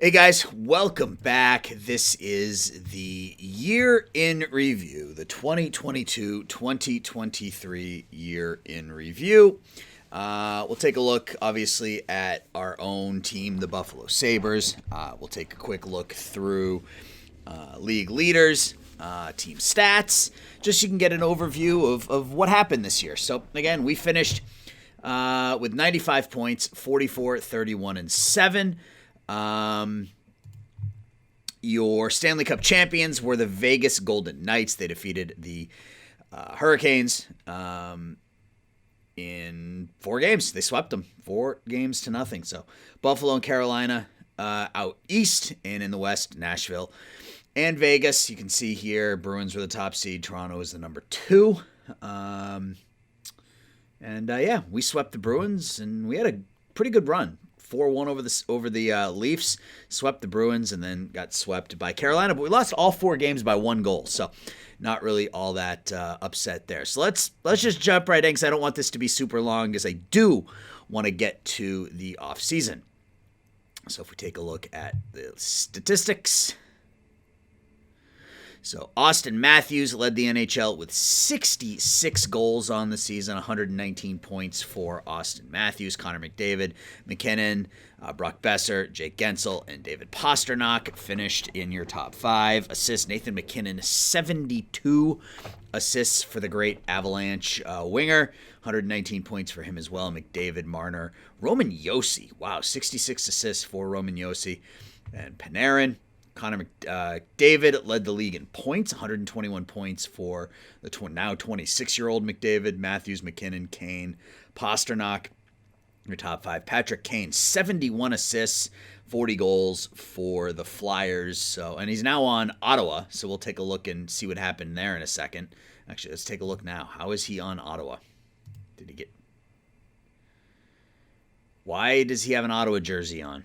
Hey guys, welcome back. This is the year in review, the 2022-2023 year in review. We'll take a look, obviously, at our own team, the Buffalo Sabres. We'll take a quick look through league leaders, team stats, just so you can get an overview of what happened this year. So, again, we finished with 95 points, 44, 31, and 7. Your Stanley Cup champions were the Vegas Golden Knights. They defeated the Hurricanes in 4 games. They swept them 4-0. So Buffalo and Carolina out east, and in the west, Nashville and Vegas. You can see here, Bruins were the top seed. Toronto is the number 2. We swept the Bruins, and we had a pretty good run. 4-1 over the Leafs, swept the Bruins, and then got swept by Carolina. But we lost all 4 games by 1 goal, so not really all that upset there. So let's just jump right in, because I don't want this to be super long, because I do want to get to the offseason. So if we take a look at the statistics. So Austin Matthews led the NHL with 66 goals on the season, 119 points for Austin Matthews. Connor McDavid, McKinnon, Brock Besser, Jake Gensel, and David Pastrnak finished in your top 5. Assists, Nathan McKinnon, 72 assists for the great Avalanche winger. 119 points for him as well. McDavid, Marner, Roman Josi. Wow, 66 assists for Roman Josi. And Panarin. Connor McDavid led the league in points, 121 points for the now 26-year-old McDavid. Matthews, McKinnon, Kane, Pastrnak, your top 5. Patrick Kane, 71 assists, 40 goals for the Flyers. So, and he's now on Ottawa, so we'll take a look and see what happened there in a second. Actually, let's take a look now. How is he on Ottawa? Why does he have an Ottawa jersey on?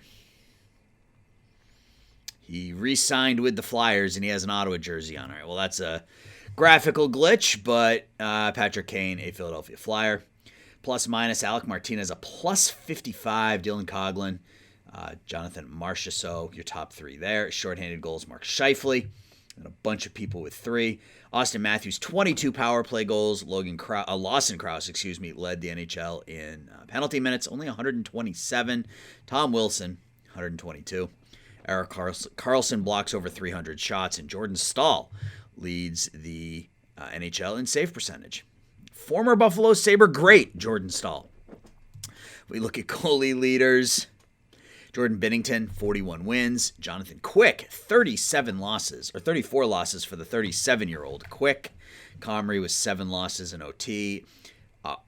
He re-signed with the Flyers, and he has an Ottawa jersey on. All right, well, that's a graphical glitch, but Patrick Kane, a Philadelphia Flyer. Plus minus, Alec Martinez, a plus 55. Dylan Coghlan, Jonathan Marchessault, your top 3 there. Shorthanded goals, Mark Scheifele, and a bunch of people with 3. Austin Matthews, 22 power play goals. Lawson Krause, led the NHL in penalty minutes, only 127. Tom Wilson, 122. Erik Karlsson blocks over 300 shots, and Jordan Staal leads the NHL in save percentage. Former Buffalo Sabre great Jordan Staal. We look at goalie leaders. Jordan Binnington, 41 wins. Jonathan Quick, 34 losses for the 37-year-old Quick. Comrie with 7 losses in OT.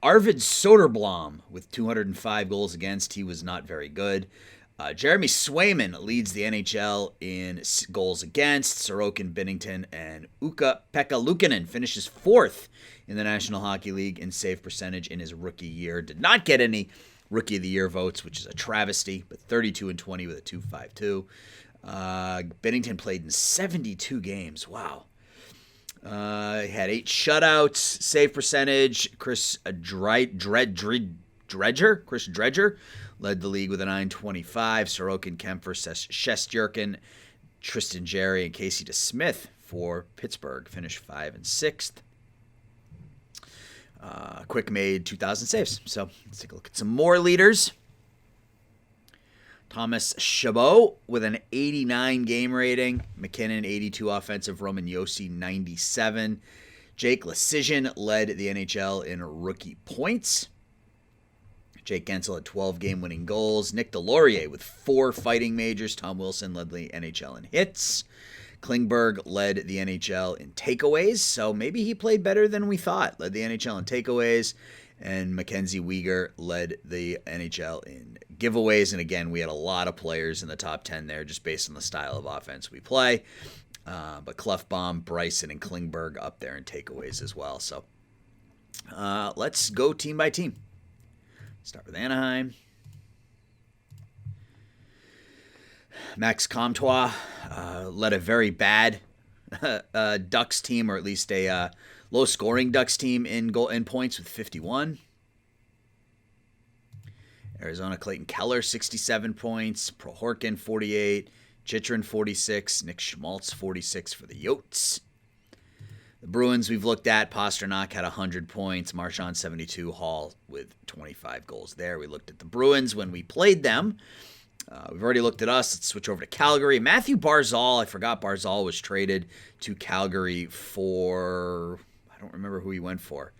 Arvid Soderblom with 205 goals against. He was not very good. Jeremy Swayman leads the NHL in goals against. Sorokin, Binnington, and Pekka Luukkonen finishes 4th in the National Hockey League in save percentage in his rookie year. Did not get any Rookie of the Year votes, which is a travesty, but 32-20 with a 2.52. Binnington played in 72 games. Wow. He had 8 shutouts. Save percentage, Chris Dredger led the league with a 9.25. Sorokin, Kempfer, Shesterkin, Tristan Jarry, and Casey DeSmith for Pittsburgh finished 5 and 6th. Quick made 2,000 saves. So let's take a look at some more leaders. Thomas Chabot with an 89 game rating. McKinnon, 82 offensive. Roman Josi, 97. Jake Leschyshyn led the NHL in rookie points. Jake Gensel had 12 game-winning goals. Nick Delorier with 4 fighting majors. Tom Wilson led the NHL in hits. Klingberg led the NHL in takeaways, so maybe he played better than we thought. Led the NHL in takeaways. And Mackenzie Weegar led the NHL in giveaways. And again, we had a lot of players in the top 10 there just based on the style of offense we play. But Klefbom, Bryson, and Klingberg up there in takeaways as well. So let's go team by team. Start with Anaheim. Max Comtois led a very bad Ducks team, or at least a low-scoring Ducks team in points with 51. Arizona Clayton Keller, 67 points. Prohorkin, 48. Chychrun, 46. Nick Schmaltz, 46 for the Yotes. The Bruins we've looked at. Pasternak had 100 points. Marchand, 72. Hall with 25 goals there. We looked at the Bruins when we played them. We've already looked at us. Let's switch over to Calgary. Matthew Barzal. I forgot Barzal was traded to Calgary for... I don't remember who he went for. It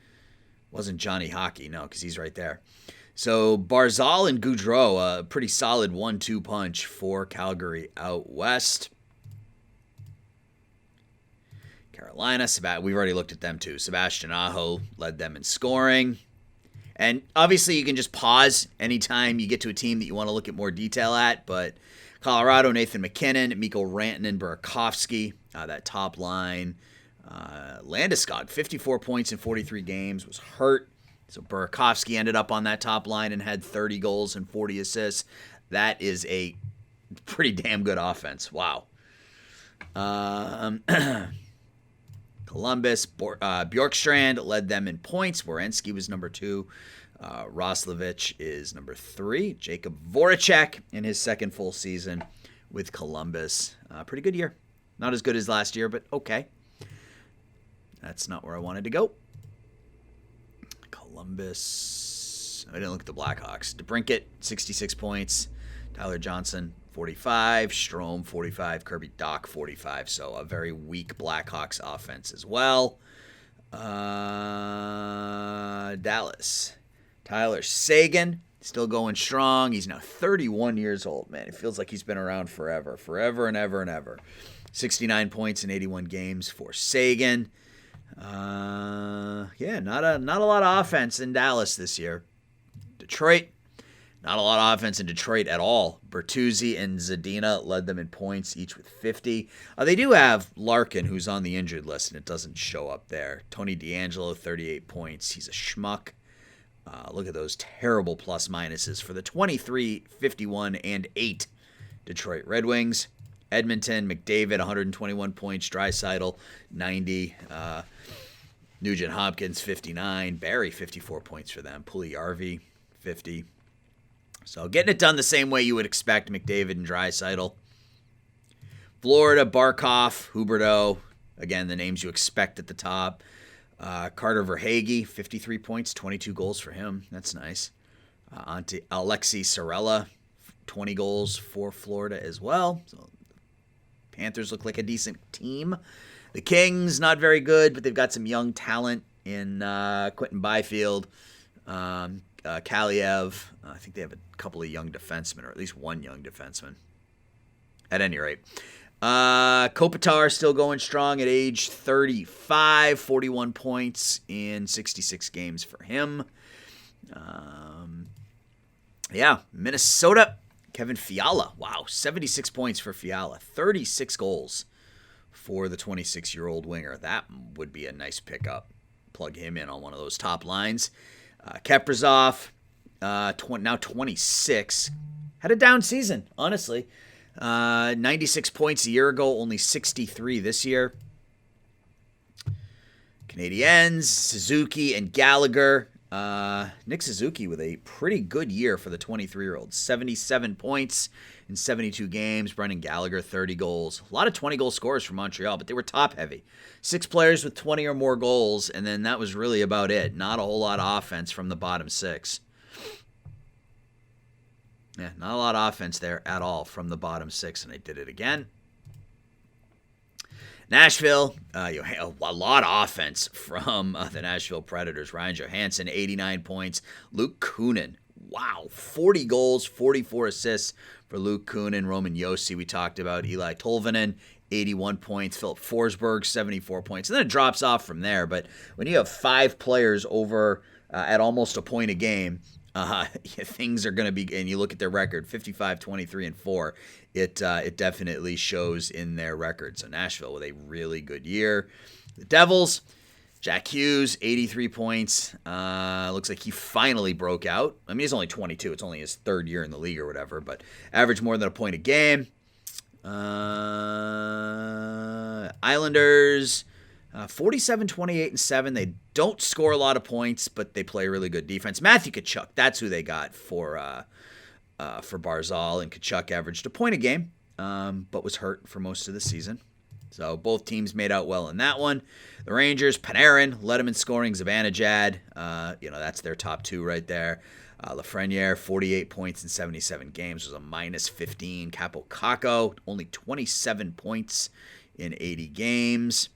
wasn't Johnny Hockey. No, because he's right there. So Barzal and Gaudreau, a pretty solid 1-2 punch for Calgary out west. Carolina, we've already looked at them too. Sebastian Aho led them in scoring. And obviously you can just pause anytime you get to a team that you want to look at more detail at. But Colorado, Nathan McKinnon, Mikko Rantanen, Burakovsky, that top line. Landeskog, 54 points in 43 games, was hurt. So Burakovsky ended up on that top line and had 30 goals and 40 assists. That is a pretty damn good offense. Wow. Columbus, Bjorkstrand led them in points. Werenski was number 2. Roslovic is number 3. Jacob Voracek in his second full season with Columbus. Pretty good year. Not as good as last year, but okay. That's not where I wanted to go. Columbus. I didn't look at the Blackhawks. DeBrincat, 66 points. Tyler Johnson, 45. Strome, 45. Kirby Dach, 45. So a very weak Blackhawks offense as well. Dallas. Tyler Seguin, still going strong. He's now 31 years old, man. It feels like he's been around forever. Forever and ever and ever. 69 points in 81 games for Seguin. Not a lot of offense in Dallas this year. Detroit, not a lot of offense in Detroit at all. Bertuzzi and Zadina led them in points, each with 50. They do have Larkin, who's on the injured list, and it doesn't show up there. Tony DeAngelo, 38 points. He's a schmuck. Look at those terrible plus minuses for the 23, 51, and 8 Detroit Red Wings. Edmonton, McDavid, 121 points. Draisaitl, 90. Nugent Hopkins, 59. Barry, 54 points for them. Puljujarvi, 50. So getting it done the same way you would expect McDavid and Draisaitl. Florida, Barkov, Huberdeau. Again, the names you expect at the top. Carter Verhaeghe, 53 points, 22 goals for him. That's nice. Alexi Sorella, 20 goals for Florida as well. So Panthers look like a decent team. The Kings, not very good, but they've got some young talent in Quentin Byfield, Kaliev. I think they have a couple of young defensemen, or at least one young defenseman. At any rate. Kopitar still going strong at age 35, 41 points in 66 games for him. Minnesota, Kevin Fiala. Wow, 76 points for Fiala, 36 goals for the 26-year-old winger. That would be a nice pickup. Plug him in on one of those top lines. Kaprizov, now 26. Had a down season, honestly. 96 points a year ago, only 63 this year. Canadiens, Suzuki, and Gallagher. Nick Suzuki with a pretty good year for the 23-year-old. 77 points in 72 games. Brendan Gallagher, 30 goals. A lot of 20-goal scorers from Montreal, but they were top-heavy. 6 players with 20 or more goals, and then that was really about it. Not a whole lot of offense from the bottom 6. Yeah, not a lot of offense there at all from the bottom 6, and they did it again. Nashville, a lot of offense from the Nashville Predators. Ryan Johansson, 89 points. Luke Kunin, wow, 40 goals, 44 assists for Luke Kunin. Roman Josi, we talked about. Eli Tolvanen, 81 points. Philip Forsberg, 74 points. And then it drops off from there. But when you have 5 players over at almost a point a game, things are going to be, and you look at their record, 55, 23, and 4, it definitely shows in their record. So Nashville with a really good year. The Devils, Jack Hughes, 83 points. Looks like he finally broke out. I mean, he's only 22. It's only his 3rd year in the league or whatever, but averaged more than a point a game. Islanders, 47, 28, and 7. They don't score a lot of points, but they play really good defense. Matthew Tkachuk, that's who they got for Barzal, and Tkachuk averaged a point a game. but was hurt for most of the season. So both teams made out well in that one. The Rangers, Panarin led them in scoring. Zibanejad, that's their top two right there. Lafreniere, 48 points in 77 games, was a minus 15. Capo Caco, only 27 points in 80 games.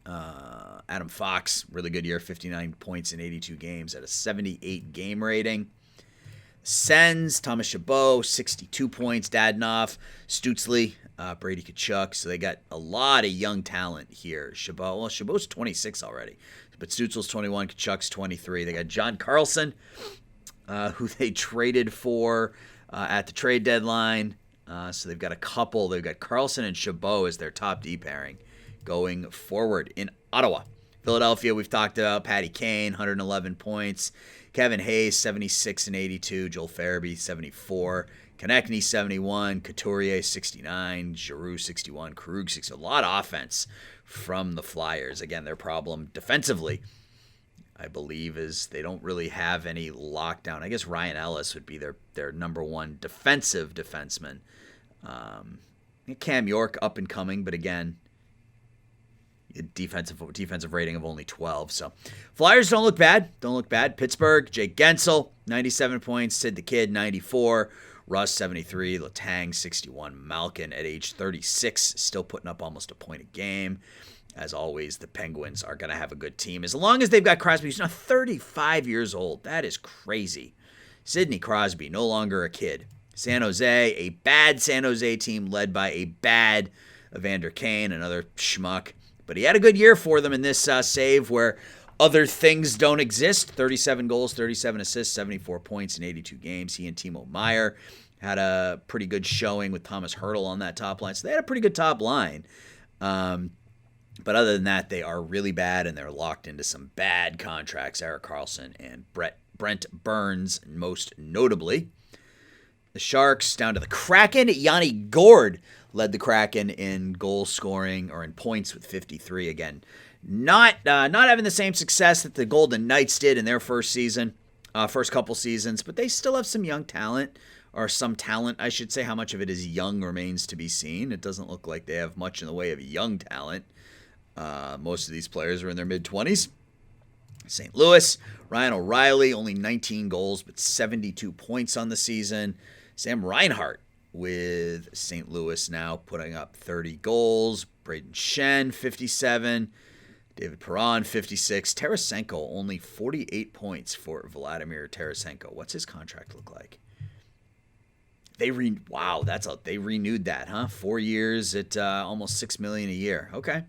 Adam Fox, really good year, 59 points in 82 games at a 78 game rating. Sens, Thomas Chabot, 62 points. Dadonov, Stützle, Brady Tkachuk. So they got a lot of young talent here. Chabot's 26 already, but Stützle's 21, Tkachuk's 23. They got John Carlson, who they traded for at the trade deadline. So they've got a couple. They've got Carlson and Chabot as their top D pairing going forward. In Ottawa, Philadelphia, we've talked about Patty Kane, 111 points. Kevin Hayes, 76 and 82. Joel Farabee, 74. Konechny, 71. Couturier, 69. Giroux, 61. Krug, 60. A lot of offense from the Flyers. Again, their problem defensively, I believe, is they don't really have any lockdown. I guess Ryan Ellis would be their number one defensive defenseman. Cam York, up and coming, but again, defensive rating of only 12. So Flyers don't look bad. Pittsburgh, Jake Gensel, 97 points. Sid the Kid, 94. Russ, 73. Letang, 61. Malkin at age 36, still putting up almost a point a game. As always, the Penguins are going to have a good team as long as they've got Crosby, who's now 35 years old. That is crazy. Sidney Crosby, no longer a kid. San Jose, a bad San Jose team led by a bad Evander Kane, another schmuck. But he had a good year for them in this save where other things don't exist. 37 goals, 37 assists, 74 points in 82 games. He and Timo Meier had a pretty good showing with Thomas Hertl on that top line. So they had a pretty good top line. But other than that, they are really bad, and they're locked into some bad contracts. Erik Karlsson and Brent Burns, most notably. The Sharks down to the Kraken. Yanni Gourde led the Kraken in goal scoring or in points with 53. Again, not having the same success that the Golden Knights did in their first couple seasons, but they still have some young talent, or some talent, I should say. How much of it is young remains to be seen. It doesn't look like they have much in the way of young talent. Most of these players are in their mid-20s. St. Louis, Ryan O'Reilly, only 19 goals, but 72 points on the season. Sam Reinhart with St. Louis now putting up 30 goals. Braden Shen, 57. David Perron, 56. Tarasenko, only 48 points for Vladimir Tarasenko. What's his contract look like? They renewed that, huh? 4 years at almost $6 million a year. Okay.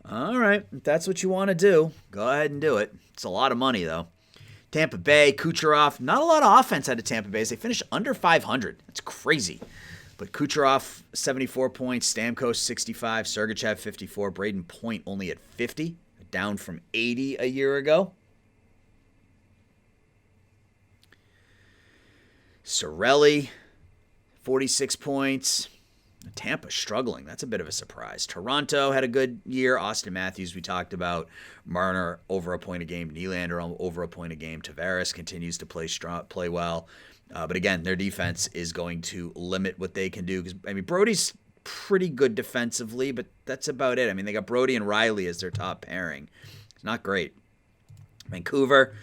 All right, if that's what you want to do, go ahead and do it. It's a lot of money, though. Tampa Bay, Kucherov, not a lot of offense out of Tampa Bay. They finished under 500. That's crazy. But Kucherov, 74 points. Stamkos, 65. Sergachev, 54. Braden Point only at 50, down from 80 a year ago. Cirelli, 46 points. Tampa struggling. That's a bit of a surprise. Toronto had a good year. Austin Matthews, we talked about. Marner over a point a game. Nylander over a point a game. Tavares continues to play well. But again, their defense is going to limit what they can do. Because Brody's pretty good defensively, but that's about it. They got Brody and Riley as their top pairing. It's not great. Vancouver,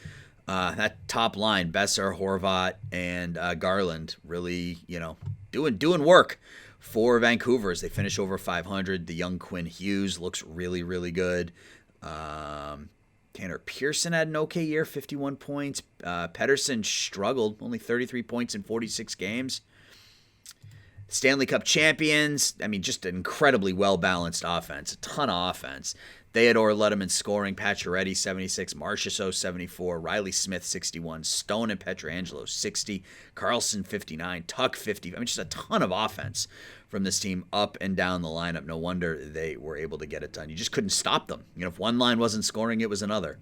that top line, Besser, Horvat, and Garland, really, doing work for Vancouver as they finish over 500. The young Quinn Hughes looks really, really good. Tanner Pearson had an okay year, 51 points. Pettersson struggled, only 33 points in 46 games. Stanley Cup champions, just an incredibly well-balanced offense, a ton of offense. Theodore led them in scoring. Pacioretty, 76. Marchessault, 74. Riley Smith, 61. Stone and Pietrangelo, 60. Carlson, 59. Tuck, 50. Just a ton of offense from this team up and down the lineup. No wonder they were able to get it done. You just couldn't stop them. If one line wasn't scoring, it was another.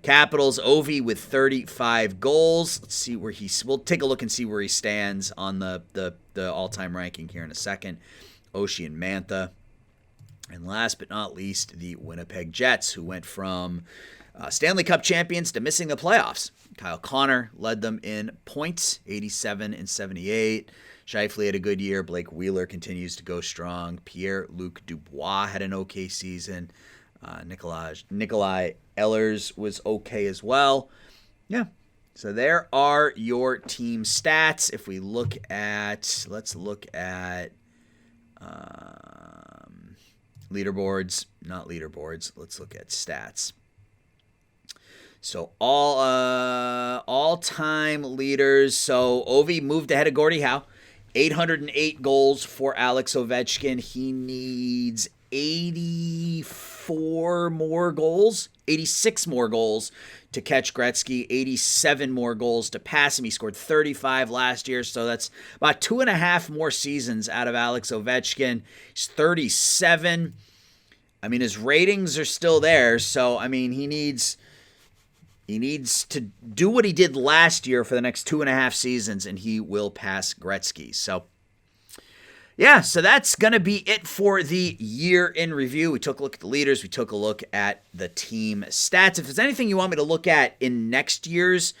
Capitals, Ovi with 35 goals. Let's see where we'll take a look and see where he stands on the all-time ranking here in a second. Oshie and Mantha. And last but not least, the Winnipeg Jets, who went from Stanley Cup champions to missing the playoffs. Kyle Connor led them in points, 87 and 78. Scheifele had a good year. Blake Wheeler continues to go strong. Pierre-Luc Dubois had an okay season. Nikolai Ehlers was okay as well. Yeah. So there are your team stats. If we look at, let's look at leaderboards, not leaderboards. Let's look at stats. So all-time leaders. So Ovi moved ahead of Gordie Howe. 808 goals for Alex Ovechkin. He needs 84 more goals, 86 more goals to catch Gretzky, 87 more goals to pass him. He scored 35 last year, so that's about 2.5 more seasons out of Alex Ovechkin. He's 37. I mean, his ratings are still there, so, I mean, he needs to do what he did last year for the next 2.5 seasons, and he will pass Gretzky. So, yeah, so that's going to be it for the year in review. We took a look at the leaders. We took a look at the team stats. If there's anything you want me to look at in next year's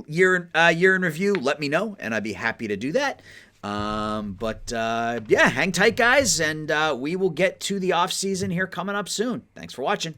year in review, let me know, and I'd be happy to do that. Yeah, hang tight, guys, and we will get to the off season here coming up soon. Thanks for watching.